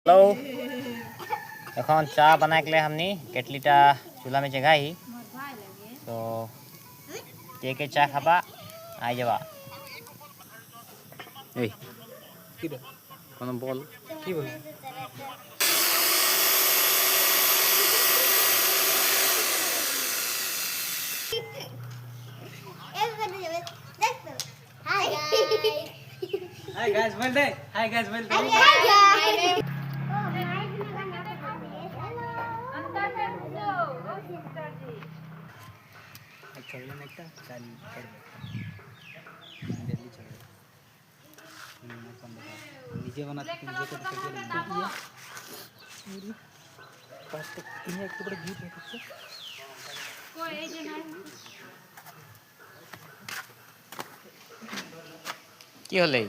hello এখন চা বানাইলে हमनी केटलीटा चूल्हा में जगाई तो के चा खाबा आई जाबा এই কি রে কোন বল কি বল हाय गाइस बोल दे हाय गाइस बोल दे चलने में क्या चाल कर दिल्ली चल নিজে বানাতে নিজে করতে গেলে पूरी पास तक इन्हें एक टुकड़ा घी फेंकছে कोई এই যে নাই কি হলে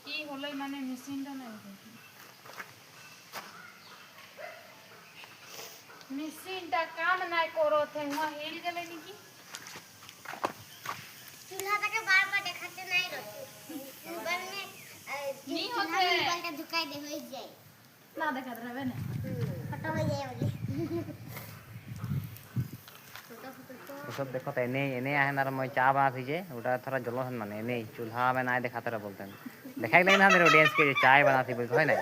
কি হলো মানে মেশিনটা নাই মেশিনটা কাম নাই করতে হুয়া হিল গেলে নাকি चूल्हाটাকে বারবার দেখাতে নাই রতে মোবাইল মে नहीं होते মোবাইলটা ঢুকাই দে হই যায় না দেখাতে হবে না ফটো হয়ে যায় বলে सब देखो तो एने एने आहे ना मैं चा बना थी जे उटा थोड़ा जलो माने एने चूल्हा में ना दिखाते रह बोलते हैं देखाई नहीं ना मेरे ऑडियंस के चाय बना थी बोलते है ना